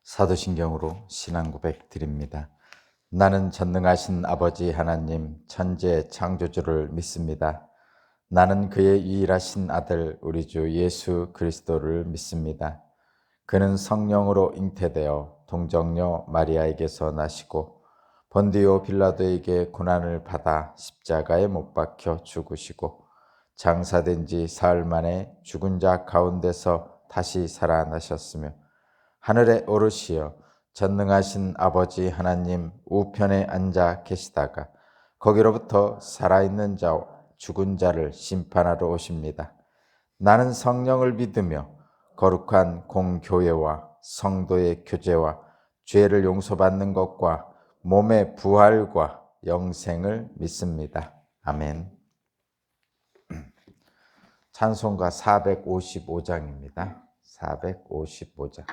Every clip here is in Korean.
사도신경으로 신앙 고백 드립니다. 나는 전능하신 아버지 하나님 천지의 창조주를 믿습니다. 나는 그의 유일하신 아들 우리 주 예수 그리스도를 믿습니다. 그는 성령으로 잉태되어 동정녀 마리아에게서 나시고 본디오 빌라도에게 고난을 받아 십자가에 못 박혀 죽으시고 장사된 지 사흘 만에 죽은 자 가운데서 다시 살아나셨으며 하늘에 오르시어 전능하신 아버지 하나님 우편에 앉아 계시다가 거기로부터 살아있는 자와 죽은 자를 심판하러 오십니다. 나는 성령을 믿으며 거룩한 공교회와 성도의 교제와 죄를 용서받는 것과 몸의 부활과 영생을 믿습니다. 아멘. 찬송가 455장입니다. 455장.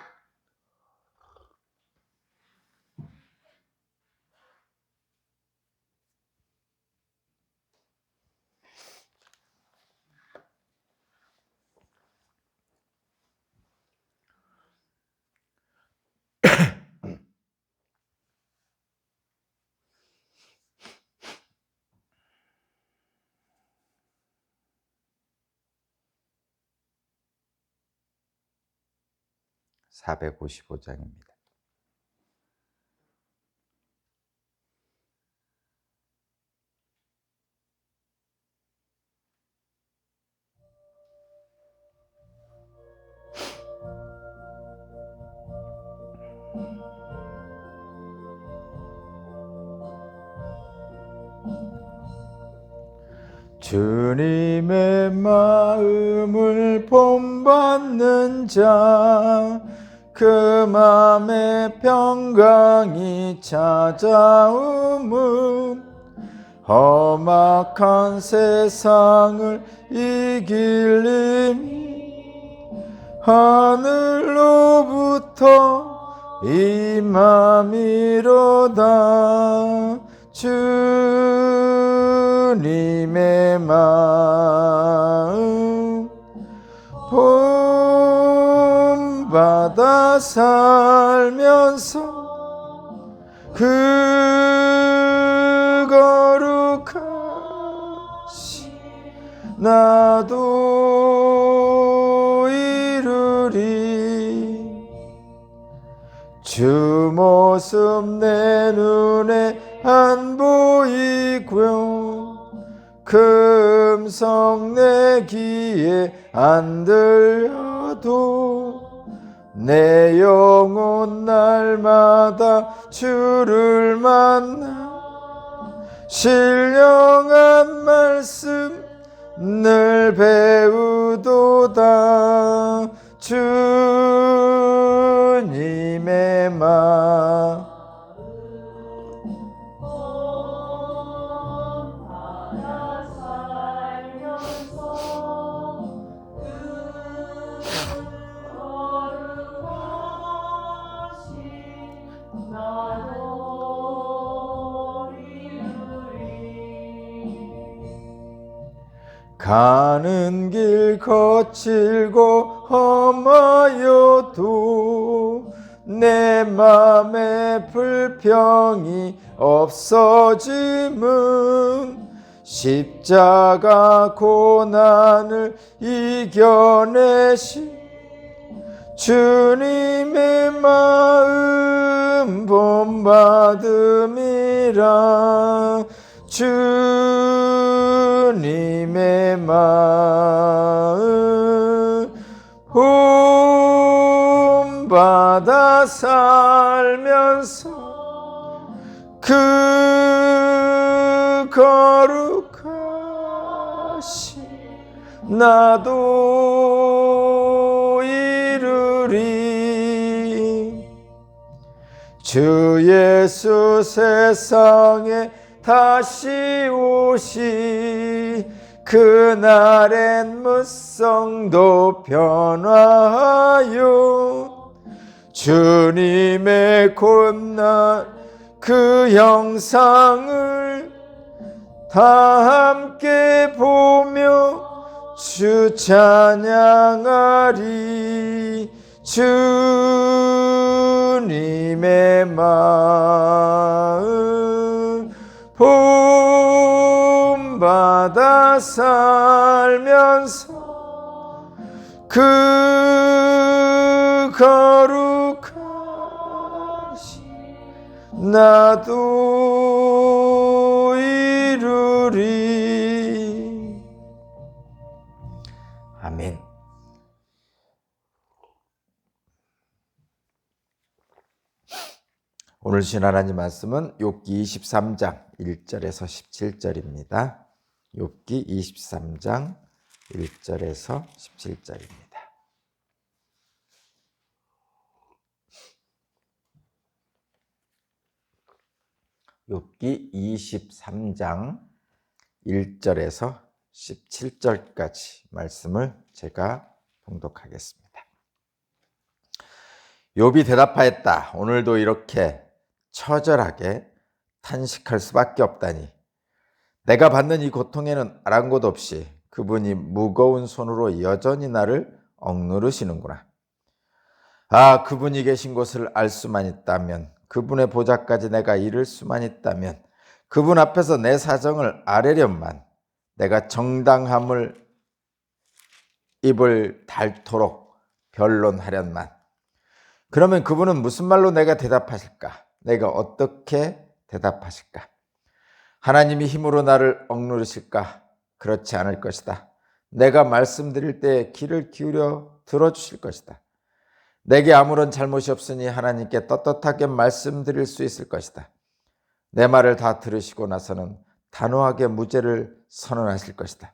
(455장입니다) 주님의 마음을 본받는 자 그 맘에 평강이 찾아오면 험악한 세상을 이길 힘이 하늘로부터 임함이로다. 주님의 마음 본받아 살면서 그 거룩하신 나도 이루리. 주 모습 내 눈에 안 보이고요 그 음성 내 귀에 안 들려도 내 영혼 날마다 주를 만나 신령한 말씀 늘 배우도다. 주님의 마음 가는 길 거칠고 험하여도 내 맘에 불평이 없어짐은 십자가 고난을 이겨내신 주님의 마음 본받음이라. 주님의 마음 본받아 살면서 그 거룩하신 나도 이루리. 주 예수 세상에 다시 오시 그날엔 무성도 변화하여 주님의 곧날 그 형상을 다 함께 보며 주 찬양하리. 주님의 내 마음 본받아 살면서 그 거룩하신 나도 이루리. 아멘. 오늘 주신 하나님 말씀은 욥기 23장 1절에서 17절입니다. 욥기 23장 1절에서 17절입니다. 욥기 23장 1절에서 17절까지 말씀을 제가 봉독하겠습니다. 욥이 대답하였다. 오늘도 이렇게 처절하게 탄식할 수밖에 없다니. 내가 받는 이 고통에는 아랑곳 없이 그분이 무거운 손으로 여전히 나를 억누르시는구나. 아, 그분이 계신 곳을 알 수만 있다면, 그분의 보좌까지 내가 이를 수만 있다면, 그분 앞에서 내 사정을 아뢰련만, 내가 정당함을 입을 닳도록 변론하련만. 그러면 그분은 무슨 말로 내가 대답하실까? 내가 어떻게 대답하실까? 하나님이 힘으로 나를 억누르실까? 그렇지 않을 것이다. 내가 말씀드릴 때 귀를 기울여 들어주실 것이다. 내게 아무런 잘못이 없으니 하나님께 떳떳하게 말씀드릴 수 있을 것이다. 내 말을 다 들으시고 나서는 단호하게 무죄를 선언하실 것이다.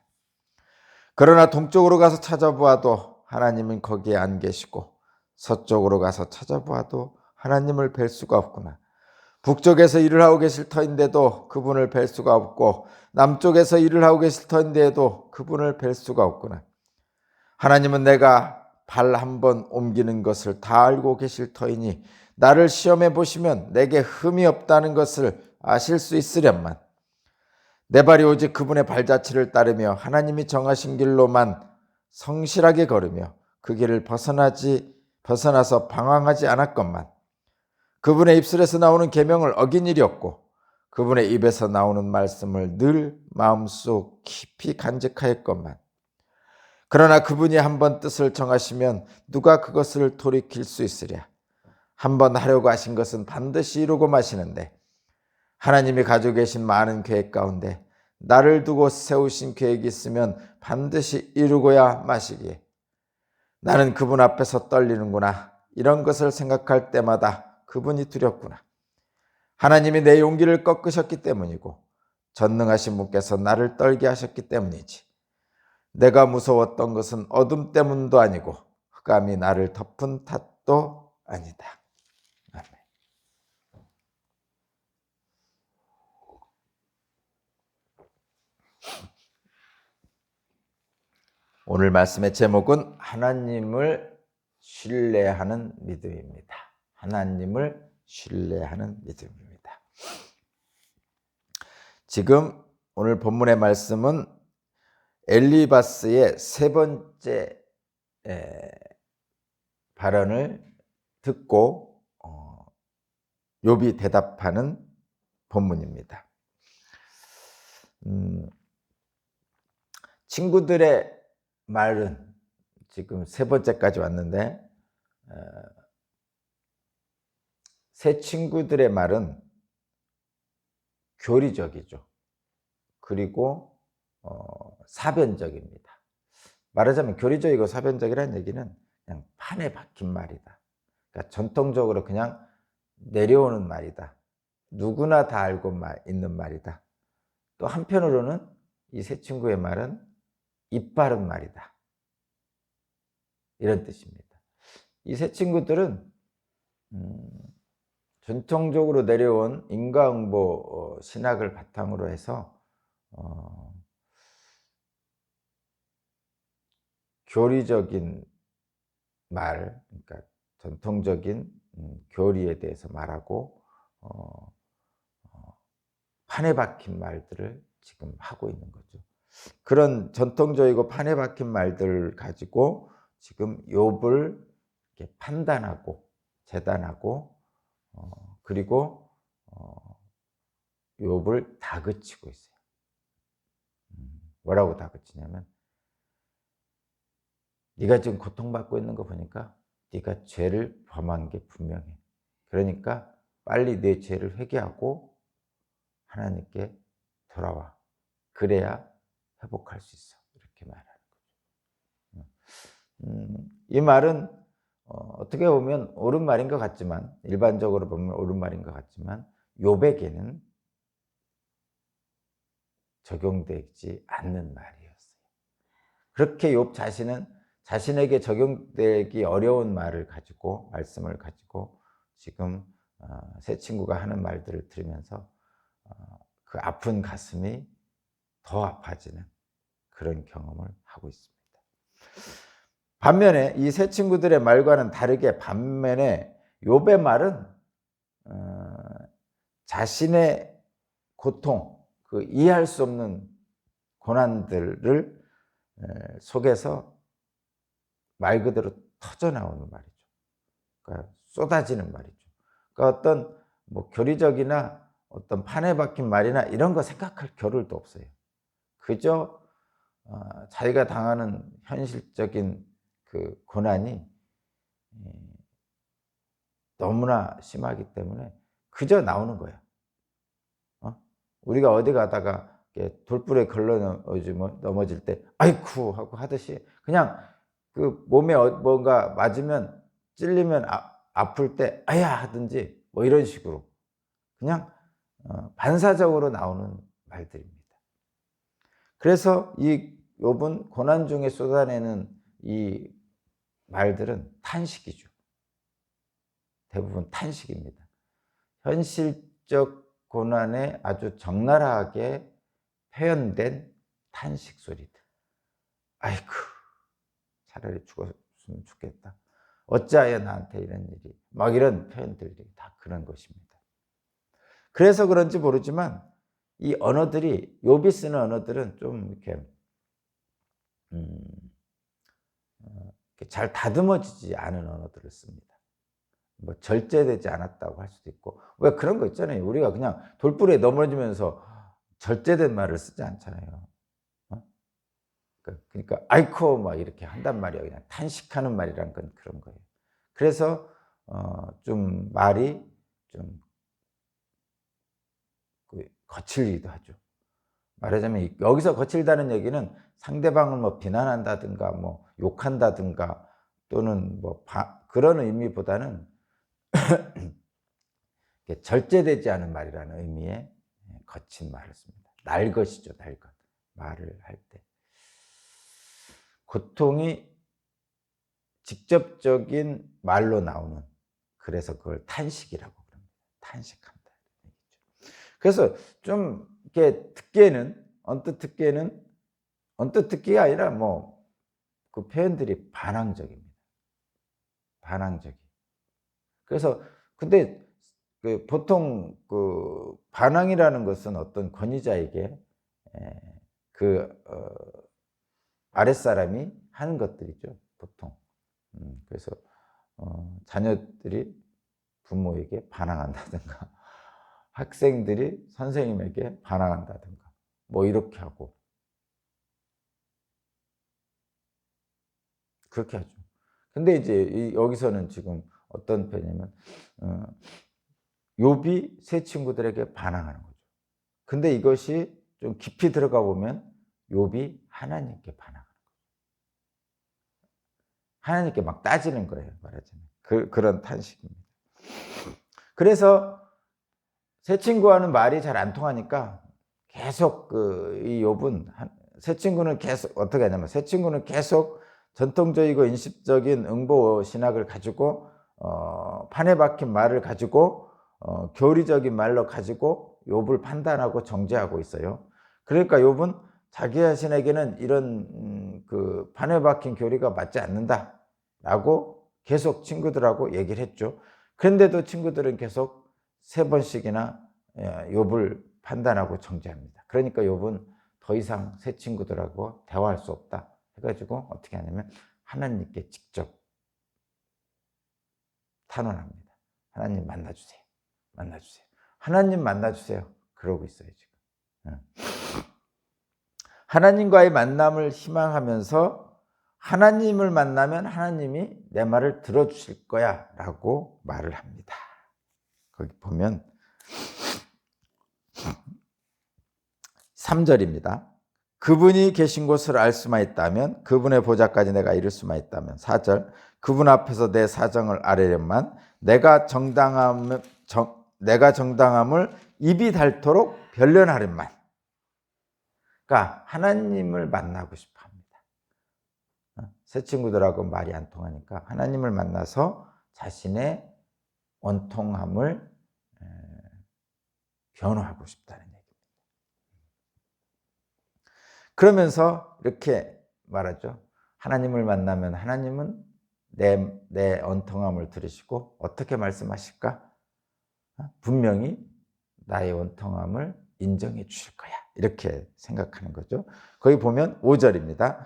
그러나 동쪽으로 가서 찾아보아도 하나님은 거기에 안 계시고, 서쪽으로 가서 찾아보아도 하나님을 뵐 수가 없구나. 북쪽에서 일을 하고 계실 터인데도 그분을 뵐 수가 없고, 남쪽에서 일을 하고 계실 터인데도 그분을 뵐 수가 없구나. 하나님은 내가 발 한 번 옮기는 것을 다 알고 계실 터이니 나를 시험해 보시면 내게 흠이 없다는 것을 아실 수 있으련만. 내 발이 오직 그분의 발자취를 따르며 하나님이 정하신 길로만 성실하게 걸으며 그 길을 벗어나서 방황하지 않았건만. 그분의 입술에서 나오는 계명을 어긴 일이 없고 그분의 입에서 나오는 말씀을 늘 마음속 깊이 간직하였건만. 그러나 그분이 한번 뜻을 정하시면 누가 그것을 돌이킬 수 있으랴. 한번 하려고 하신 것은 반드시 이루고 마시는데, 하나님이 가지고 계신 많은 계획 가운데 나를 두고 세우신 계획이 있으면 반드시 이루고야 마시기에 나는 그분 앞에서 떨리는구나. 이런 것을 생각할 때마다 그분이 두렵구나. 하나님이 내 용기를 꺾으셨기 때문이고 전능하신 분께서 나를 떨게 하셨기 때문이지. 내가 무서웠던 것은 어둠 때문도 아니고 흑암이 나를 덮은 탓도 아니다. 아멘. 오늘 말씀의 제목은 하나님을 신뢰하는 믿음입니다. 하나님을 신뢰하는 믿음입니다. 지금 오늘 본문의 말씀은 엘리바스의 세 번째 발언을 듣고 욥이 대답하는 본문입니다. 친구들의 말은 지금 세 번째까지 왔는데, 새 친구들의 말은 교리적이죠. 그리고 사변적입니다. 말하자면 교리적이고 사변적이라는 얘기는 그냥 판에 박힌 말이다. 그러니까 전통적으로 그냥 내려오는 말이다. 누구나 다 알고 있는 말이다. 또 한편으로는 이 새 친구의 말은 입 바른 말이다. 이런 뜻입니다. 이 새 친구들은 전통적으로 내려온 인과응보 신학을 바탕으로 해서 교리적인 말, 그러니까 전통적인 교리에 대해서 말하고 판에 박힌 말들을 지금 하고 있는 거죠. 그런 전통적이고 판에 박힌 말들을 가지고 지금 욥을 이렇게 판단하고 재단하고 그리고 욥을 다그치고 있어요. 뭐라고 다그치냐면 네가 지금 고통받고 있는 거 보니까 네가 죄를 범한 게 분명해. 그러니까 빨리 내 죄를 회개하고 하나님께 돌아와. 그래야 회복할 수 있어. 이렇게 말하는 거죠. 이 말은 어떻게 보면 옳은 말인 것 같지만, 일반적으로 보면 옳은 말인 것 같지만 욥에게는 적용되지 않는 말이었어요. 그렇게 욥 자신은 자신에게 적용되기 어려운 말을 가지고, 말씀을 가지고 지금 새 친구가 하는 말들을 들으면서 그 아픈 가슴이 더 아파지는 그런 경험을 하고 있습니다. 반면에 이 새 친구들의 말과는 다르게, 반면에 욥의 말은 자신의 고통, 그 이해할 수 없는 고난들을 속에서 말 그대로 터져 나오는 말이죠. 그러니까 쏟아지는 말이죠. 그러니까 어떤 뭐 교리적이나 어떤 판에 박힌 말이나 이런 거 생각할 겨를도 없어요. 그저 자기가 당하는 현실적인 그 고난이 너무나 심하기 때문에 그저 나오는 거야. 우리가 어디 가다가 돌불에 걸러 넘어질 때 아이쿠 하고 하듯이, 그냥 그 몸에 뭔가 맞으면, 찔리면 아플 때 아야 하든지 뭐 이런 식으로 그냥 반사적으로 나오는 말들입니다. 그래서 이 욥은 고난 중에 쏟아내는 이 말들은 탄식이죠. 대부분 탄식입니다. 현실적 고난에 아주 적나라하게 표현된 탄식 소리들. 아이고, 차라리 죽었으면 좋겠다. 어찌하여 나한테 이런 일이, 막 이런 표현들이 다 그런 것입니다. 그래서 그런지 모르지만 이 언어들이, 욥이 쓰는 언어들은 좀 이렇게 잘 다듬어지지 않은 언어들을 씁니다. 뭐 절제되지 않았다고 할 수도 있고, 왜 그런 거 있잖아요. 우리가 그냥 돌불에 넘어지면서 절제된 말을 쓰지 않잖아요. 그러니까 아이코 막 이렇게 한단 말이에요. 그냥 탄식하는 말이란 건 그런 거예요. 그래서 좀 말이 좀 거칠기도 하죠. 말하자면 여기서 거칠다는 얘기는 상대방을 뭐 비난한다든가 뭐 욕한다든가 또는 뭐 그런 의미보다는 절제되지 않은 말이라는 의미의 거친 말을 씁니다. 날 것이죠, 날 것. 말을 할 때. 고통이 직접적인 말로 나오는, 그래서 그걸 탄식이라고 그럽니다. 탄식한다. 그래서 좀 이렇게 언뜻 듣기가 아니라 뭐 그 표현들이 반항적입니다. 반항적이. 그래서 근데 보통 그 반항이라는 것은 어떤 권위자에게 그 아랫사람이 하는 것들이죠, 보통. 그래서 자녀들이 부모에게 반항한다든가 학생들이 선생님에게 반항한다든가 뭐 이렇게 하고 그렇게 하죠. 근데 이제 여기서는 지금 어떤 표현이냐면 욥이 새 친구들에게 반항하는 거죠. 근데 이것이 좀 깊이 들어가 보면 욥이 하나님께 반항하는 거예요. 하나님께 막 따지는 거예요, 말하자면. 그런 탄식입니다. 그래서 새 친구와는 말이 잘 안 통하니까 계속 이 욥은, 새 친구는 계속 어떻게 하냐면, 새 친구는 계속 전통적이고 인식적인 응보 신학을 가지고 판에 박힌 말을 가지고 교리적인 말로 가지고 욥을 판단하고 정죄하고 있어요. 그러니까 욥은 자기 자신에게는 이런 그 판에 박힌 교리가 맞지 않는다라고 계속 친구들하고 얘기를 했죠. 그런데도 친구들은 계속 3번씩이나 욥을 판단하고 정죄합니다. 그러니까 욥은 더 이상 새 친구들하고 대화할 수 없다 해가지고 어떻게 하냐면 하나님께 직접 탄원합니다. 하나님 만나주세요. 만나주세요. 하나님 만나주세요. 그러고 있어요, 지금. 하나님과의 만남을 희망하면서 하나님을 만나면 하나님이 내 말을 들어주실 거야 라고 말을 합니다. 거기 보면 3절입니다. 그분이 계신 곳을 알 수만 있다면, 그분의 보좌까지 내가 이룰 수만 있다면. 4절, 그분 앞에서 내 사정을 아뢰련만, 내가 정당함을 입이 닳도록 변론하련만. 그러니까 하나님을 만나고 싶어 합니다. 새 친구들하고 말이 안 통하니까 하나님을 만나서 자신의 원통함을 변호하고 싶다는 얘기입니다. 그러면서 이렇게 말하죠. 하나님을 만나면 하나님은 내 원통함을 들으시고 어떻게 말씀하실까? 분명히 나의 원통함을 인정해 주실 거야. 이렇게 생각하는 거죠. 거기 보면 5절입니다.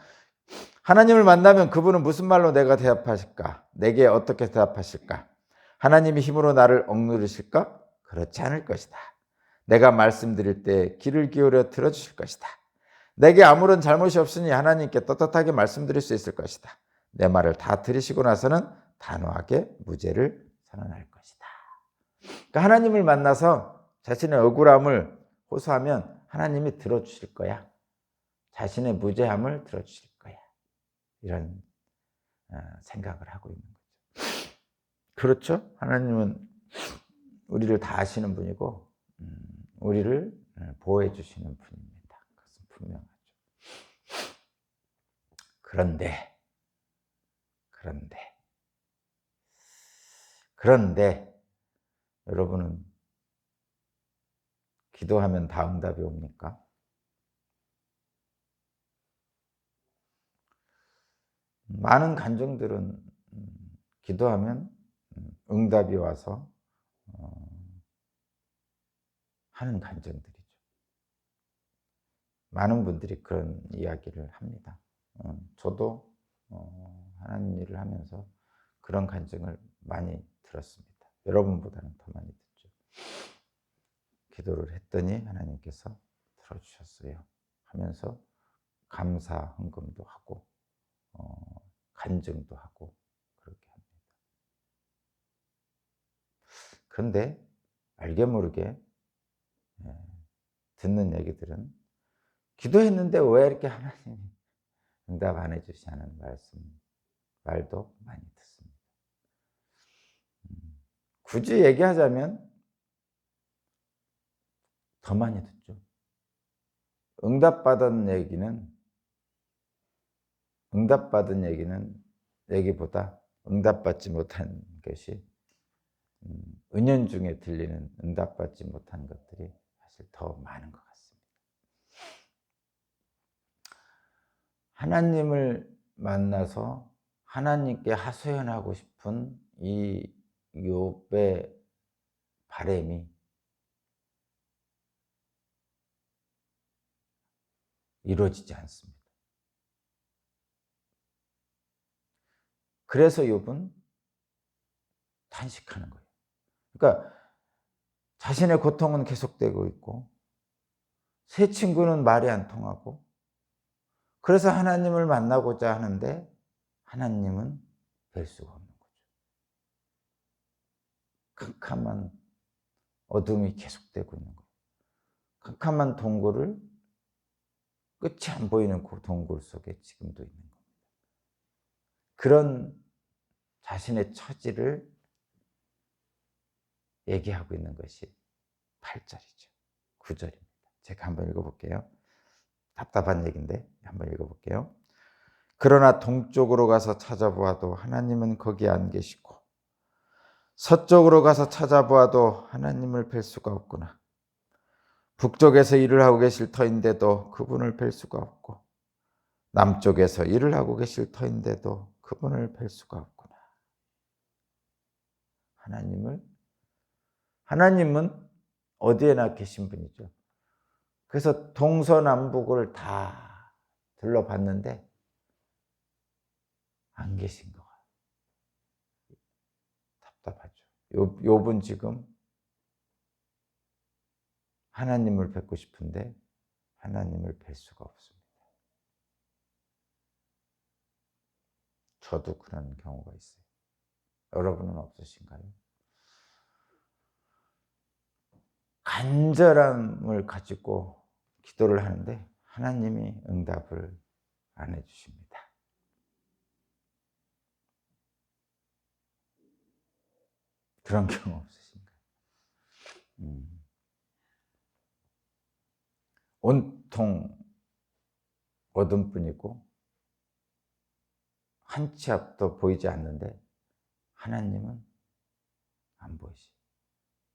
하나님을 만나면 그분은 무슨 말로 내가 대답하실까? 내게 어떻게 대답하실까? 하나님이 힘으로 나를 억누르실까? 그렇지 않을 것이다. 내가 말씀드릴 때 귀를 기울여 들어주실 것이다. 내게 아무런 잘못이 없으니 하나님께 떳떳하게 말씀드릴 수 있을 것이다. 내 말을 다 들으시고 나서는 단호하게 무죄를 선언할 것이다. 그러니까 하나님을 만나서 자신의 억울함을 호소하면 하나님이 들어주실 거야. 자신의 무죄함을 들어주실 거야. 이런 생각을 하고 있는 거죠. 그렇죠? 하나님은 우리를 다 아시는 분이고 우리를 보호해 주시는 분입니다. 그것은 분명하죠. 그런데 여러분은 기도하면 다 응답이 옵니까? 많은 간증들은 기도하면 응답이 와서 하는 간증들이죠. 많은 분들이 그런 이야기를 합니다. 저도 하나님 일을 하면서 그런 간증을 많이 들었습니다. 여러분보다는 더 많이 듣죠. 기도를 했더니 하나님께서 들어주셨어요 하면서 감사 헌금도 하고 간증도 하고 그렇게 합니다. 그런데 알게 모르게 듣는 얘기들은 기도했는데 왜 이렇게 하나님이 응답 안 해주시냐는 말도 많이 듣습니다. 굳이 얘기하자면 더 많이 듣죠. 응답받은 얘기보다 응답받지 못한 것이 은연중에 들리는 응답받지 못한 것들이 사실 더 많은 것 같습니다. 하나님을 만나서 하나님께 하소연하고 싶은 이 욥의 바람이 이루어지지 않습니다. 그래서 욥은 탄식하는 거예요. 그러니까 자신의 고통은 계속되고 있고 새 친구는 말이 안 통하고 그래서 하나님을 만나고자 하는데 하나님은 뵐 수가 없는 거죠. 캄캄한 어둠이 계속되고 있는 거예요. 캄캄한 동굴을 끝이 안 보이는 그 동굴 속에 지금도 있는 겁니다. 그런 자신의 처지를 얘기하고 있는 것이 8절이죠. 9절입니다. 제가 한번 읽어볼게요. 답답한 얘기인데 한번 읽어볼게요. 그러나 동쪽으로 가서 찾아보아도 하나님은 거기 안 계시고 서쪽으로 가서 찾아보아도 하나님을 뵐 수가 없구나. 북쪽에서 일을 하고 계실 터인데도 그분을 뵐 수가 없고 남쪽에서 일을 하고 계실 터인데도 그분을 뵐 수가 없구나. 하나님은 어디에나 계신 분이죠. 그래서 동서남북을 다 둘러봤는데 안 계신 거야. 답답하죠. 욥은 지금 하나님을 뵙고 싶은데 하나님을 뵐 수가 없습니다. 저도 그런 경우가 있어요. 여러분은 없으신가요? 간절함을 가지고 기도를 하는데 하나님이 응답을 안 해주십니다. 그런 경우 없으신가요? 온통 어둠뿐이고 한 치 앞도 보이지 않는데 하나님은 안 보이시.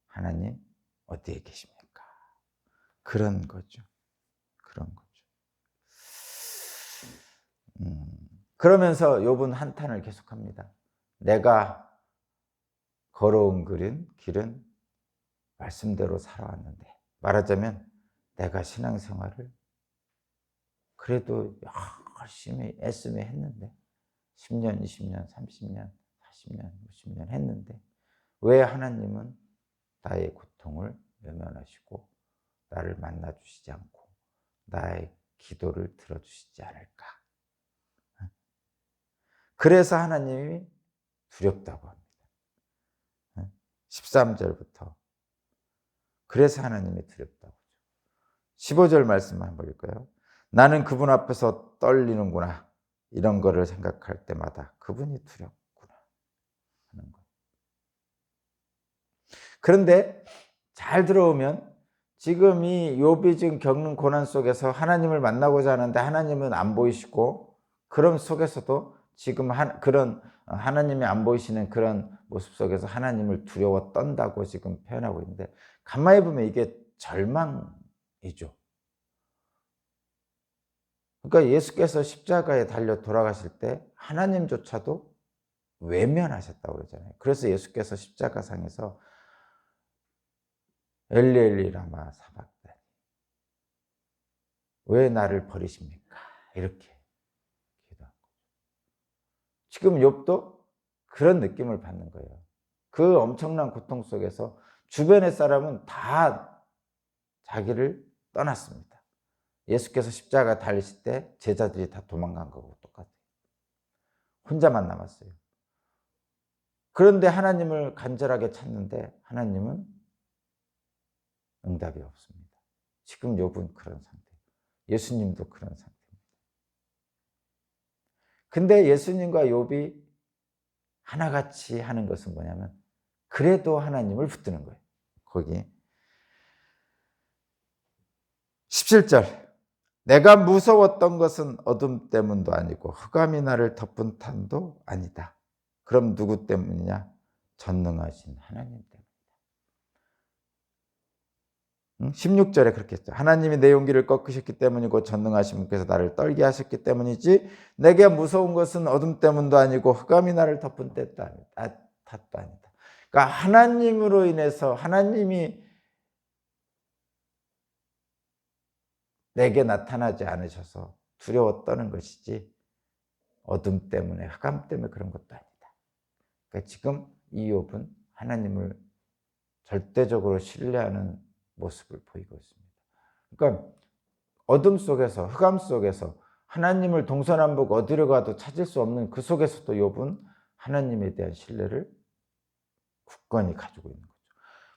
하나님 어디에 계십니까? 그런 거죠. 그런 거죠. 그러면서 욥은 한탄을 계속합니다. 내가 걸어온 길은 말씀대로 살아왔는데, 말하자면 내가 신앙생활을 그래도 열심히 애쓰며 했는데 10년, 20년, 30년, 40년, 50년 했는데 왜 하나님은 나의 고통을 외면하시고 나를 만나주시지 않고 나의 기도를 들어주시지 않을까? 그래서 하나님이 두렵다고 합니다. 13절부터 그래서 하나님이 두렵다고. 15절 말씀 한번 볼까요? 나는 그분 앞에서 떨리는구나. 이런 거를 생각할 때마다 그분이 두렵구나 하는 거. 그런데 잘 들어오면 지금 이 욥이 지금 겪는 고난 속에서 하나님을 만나고자 하는데 하나님은 안 보이시고, 그런 속에서도 지금 그런 하나님이 안 보이시는 그런 모습 속에서 하나님을 두려워 떤다고 지금 표현하고 있는데, 가만히 보면 이게 절망이죠. 그러니까 예수께서 십자가에 달려 돌아가실 때 하나님조차도 외면하셨다고 그러잖아요. 그래서 예수께서 십자가상에서 엘리 엘리 라마 사박다니, 왜 나를 버리십니까? 이렇게 기도한 거죠. 지금 욥도 그런 느낌을 받는 거예요. 그 엄청난 고통 속에서 주변의 사람은 다 자기를 떠났습니다. 예수께서 십자가 달리실 때 제자들이 다 도망간 거고 똑같아요. 혼자만 남았어요. 그런데 하나님을 간절하게 찾는데 하나님은 응답이 없습니다. 지금 욥은 그런 상태예요. 예수님도 그런 상태입니다. 근데 예수님과 욥이 하나같이 하는 것은 뭐냐면 그래도 하나님을 붙드는 거예요. 거기 17절, 내가 무서웠던 것은 어둠 때문도 아니고 흑암이 나를 덮은 탓도 아니다. 그럼 누구 때문이냐? 전능하신 하나님 때문이다. 16절에 그렇게 했죠. 하나님이 내 용기를 꺾으셨기 때문이고 전능하신 분께서 나를 떨게 하셨기 때문이지, 내게 무서운 것은 어둠 때문도 아니고 흑암이 나를 덮은 탓도 아니다. 그러니까 하나님으로 인해서 하나님이 내게 나타나지 않으셔서 두려워 떠는 것이지 어둠 때문에 흑암 때문에 그런 것도 아니다. 그러니까 지금 이 욥은 하나님을 절대적으로 신뢰하는 모습을 보이고 있습니다. 그러니까 어둠 속에서, 흑암 속에서 하나님을 동서남북 어디로 가도 찾을 수 없는 그 속에서도 욥은 하나님에 대한 신뢰를 굳건히 가지고 있는 거죠.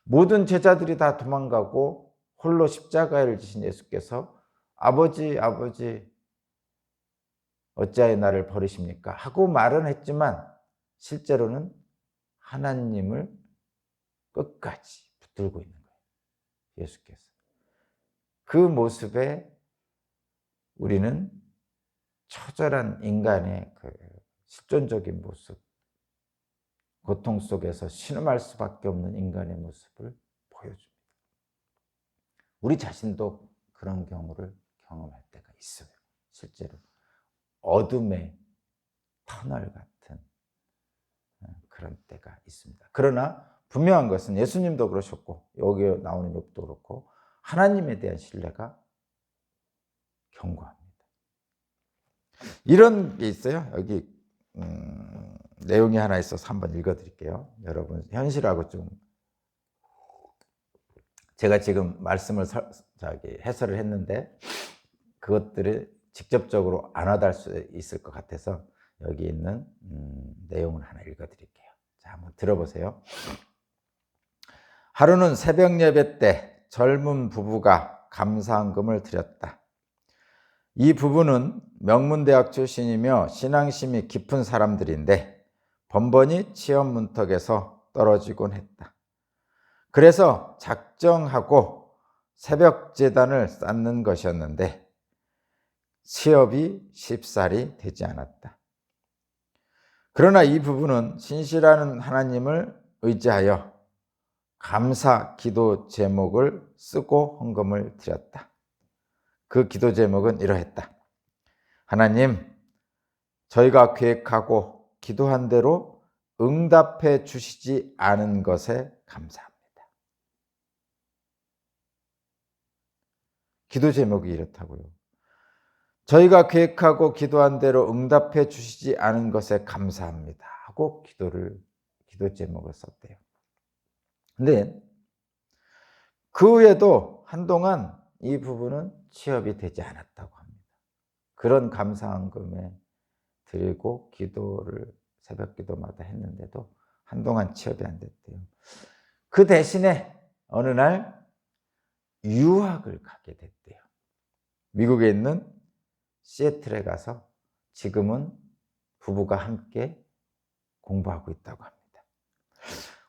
모든 제자들이 다 도망가고 홀로 십자가를 지신 예수께서 아버지 어찌하여 나를 버리십니까? 하고 말은 했지만 실제로는 하나님을 끝까지 붙들고 있는 거예요. 예수께서. 그 모습에 우리는 처절한 인간의 그 실존적인 모습, 고통 속에서 신음할 수밖에 없는 인간의 모습을 보여줍니다. 우리 자신도 그런 경우를 경험할 때가 있어요. 실제로 어둠의 터널 같은 그런 때가 있습니다. 그러나 분명한 것은 예수님도 그러셨고 여기 나오는 욥도 그렇고 하나님에 대한 신뢰가 견고합니다. 이런 게 있어요. 여기 내용이 하나 있어서 한번 읽어드릴게요. 여러분 현실하고 좀 제가 지금 말씀을 해설을 했는데 그것들을 직접적으로 안 와닿을 수 있을 것 같아서 여기 있는 내용을 하나 읽어드릴게요. 자, 한번 들어보세요. 하루는 새벽 예배 때 젊은 부부가 감사헌금을 드렸다. 이 부부는 명문대학 출신이며 신앙심이 깊은 사람들인데 번번이 취업 문턱에서 떨어지곤 했다. 그래서 작정하고 새벽 제단을 쌓는 것이었는데 취업이 쉽사리 되지 않았다. 그러나 이 부부는 신실한 하나님을 의지하여 감사 기도 제목을 쓰고 헌금을 드렸다. 그 기도 제목은 이러했다. 하나님, 저희가 계획하고 기도한 대로 응답해 주시지 않은 것에 감사합니다. 기도 제목이 이렇다고요. 저희가 계획하고 기도한 대로 응답해 주시지 않은 것에 감사합니다 하고 기도 제목을 썼대요. 근데 그 후에도 한동안 이 부부는 취업이 되지 않았다고 합니다. 그런 감사헌금에 드리고 기도를 새벽 기도마다 했는데도 한동안 취업이 안 됐대요. 그 대신에 어느 날 유학을 가게 됐대요. 미국에 있는 시애틀에 가서 지금은 부부가 함께 공부하고 있다고 합니다.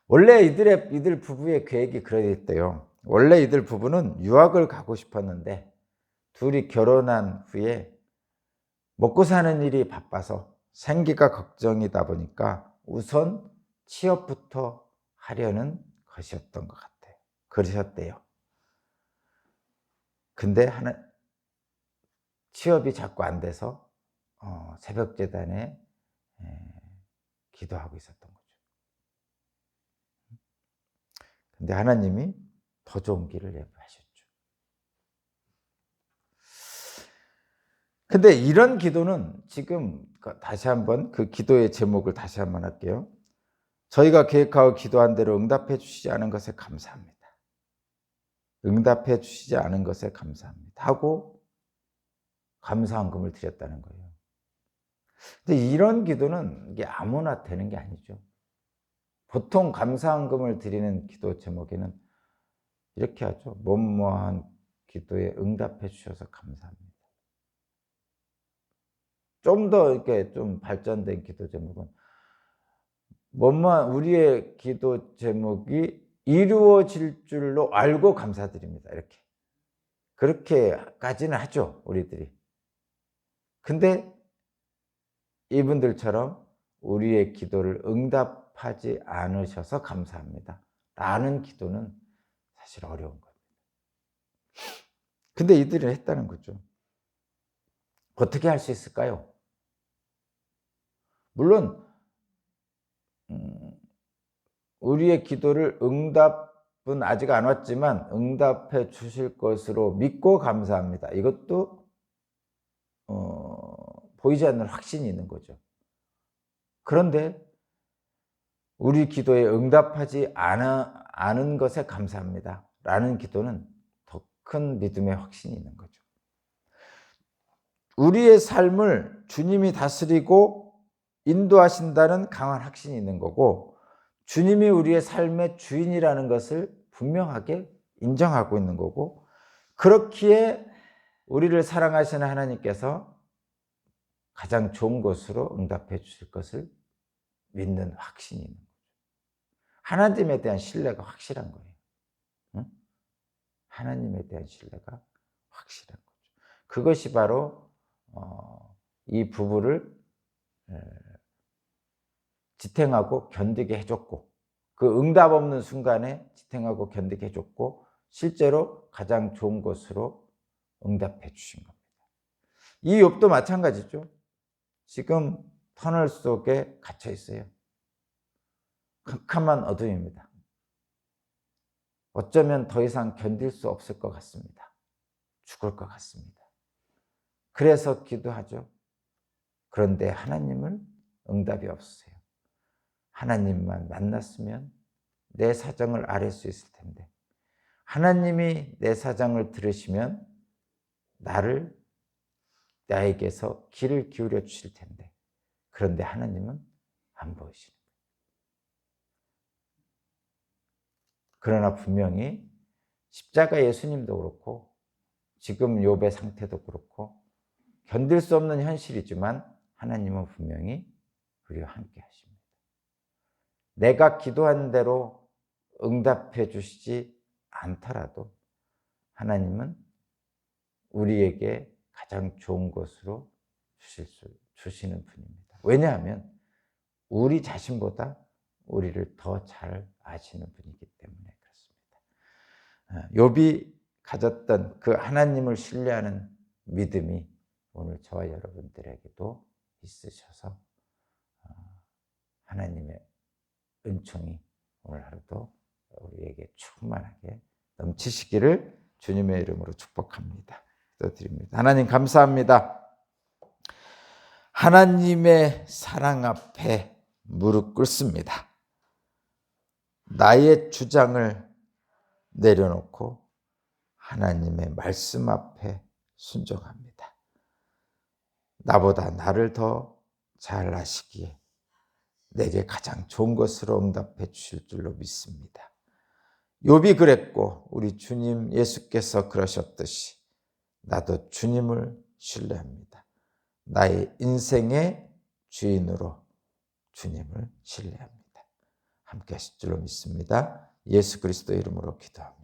원래 이들 부부의 계획이 그랬대요. 원래 이들 부부는 유학을 가고 싶었는데 둘이 결혼한 후에 먹고 사는 일이 바빠서 생계가 걱정이다 보니까 우선 취업부터 하려는 것이었던 것 같아요. 그러셨대요. 근데 취업이 자꾸 안 돼서 새벽 제단에 기도하고 있었던 거죠. 근데 하나님이 더 좋은 길을 예비하셨죠. 근데 이런 기도는 지금 다시 한번 그 기도의 제목을 다시 한번 할게요. 저희가 계획하고 기도한 대로 응답해 주시지 않은 것에 감사합니다. 응답해 주시지 않은 것에 감사합니다 하고 감사헌금을 드렸다는 거예요. 근데 이런 기도는 이게 아무나 되는 게 아니죠. 보통 감사헌금을 드리는 기도 제목에는 이렇게 하죠. 뭐뭐한 기도에 응답해 주셔서 감사합니다. 좀 더 이렇게 좀 발전된 기도 제목은 뭐뭐한 우리의 기도 제목이 이루어질 줄로 알고 감사드립니다. 이렇게. 그렇게까지는 하죠, 우리들이. 근데 이분들처럼 우리의 기도를 응답하지 않으셔서 감사합니다 라는 기도는 사실 어려운 겁니다. 근데 이들은 했다는 거죠. 어떻게 할 수 있을까요? 물론 우리의 기도를 응답은 아직 안 왔지만 응답해 주실 것으로 믿고 감사합니다. 이것도 보이지 않는 확신이 있는 거죠. 그런데 우리 기도에 응답하지 않은 것에 감사합니다 라는 기도는 더 큰 믿음의 확신이 있는 거죠. 우리의 삶을 주님이 다스리고 인도하신다는 강한 확신이 있는 거고 주님이 우리의 삶의 주인이라는 것을 분명하게 인정하고 있는 거고 그렇기에 우리를 사랑하시는 하나님께서 가장 좋은 것으로 응답해 주실 것을 믿는 확신이 있는 거죠. 하나님에 대한 신뢰가 확실한 거예요. 응? 하나님에 대한 신뢰가 확실한 거죠. 그것이 바로 이 부부를 지탱하고 견디게 해줬고 그 응답 없는 순간에 지탱하고 견디게 해줬고 실제로 가장 좋은 것으로 응답해 주신 겁니다. 이 욥도 마찬가지죠. 지금 터널 속에 갇혀 있어요. 캄캄한 어둠입니다. 어쩌면 더 이상 견딜 수 없을 것 같습니다. 죽을 것 같습니다. 그래서 기도하죠. 그런데 하나님은 응답이 없으세요. 하나님만 만났으면 내 사정을 알 수 있을 텐데 하나님이 내 사정을 들으시면 나에게서 귀를 기울여 주실 텐데, 그런데 하나님은 안 보이시는 거예요. 그러나 분명히 십자가 예수님도 그렇고 지금 욥의 상태도 그렇고 견딜 수 없는 현실이지만 하나님은 분명히 우리와 함께 하십니다. 내가 기도한 대로 응답해 주시지 않더라도 하나님은 우리에게 가장 좋은 것으로 주시는 분입니다. 왜냐하면 우리 자신보다 우리를 더 잘 아시는 분이기 때문에 그렇습니다. 욥이 가졌던 그 하나님을 신뢰하는 믿음이 오늘 저와 여러분들에게도 있으셔서 하나님의 은총이 오늘 하루도 우리에게 충만하게 넘치시기를 주님의 이름으로 축복합니다. 기도드립니다. 하나님 감사합니다. 하나님의 사랑 앞에 무릎 꿇습니다. 나의 주장을 내려놓고 하나님의 말씀 앞에 순종합니다. 나보다 나를 더 잘 아시기에 내게 가장 좋은 것으로 응답해 주실 줄로 믿습니다. 욥이 그랬고 우리 주님 예수께서 그러셨듯이 나도 주님을 신뢰합니다. 나의 인생의 주인으로 주님을 신뢰합니다. 함께 하실 줄로 믿습니다. 예수 그리스도 이름으로 기도합니다.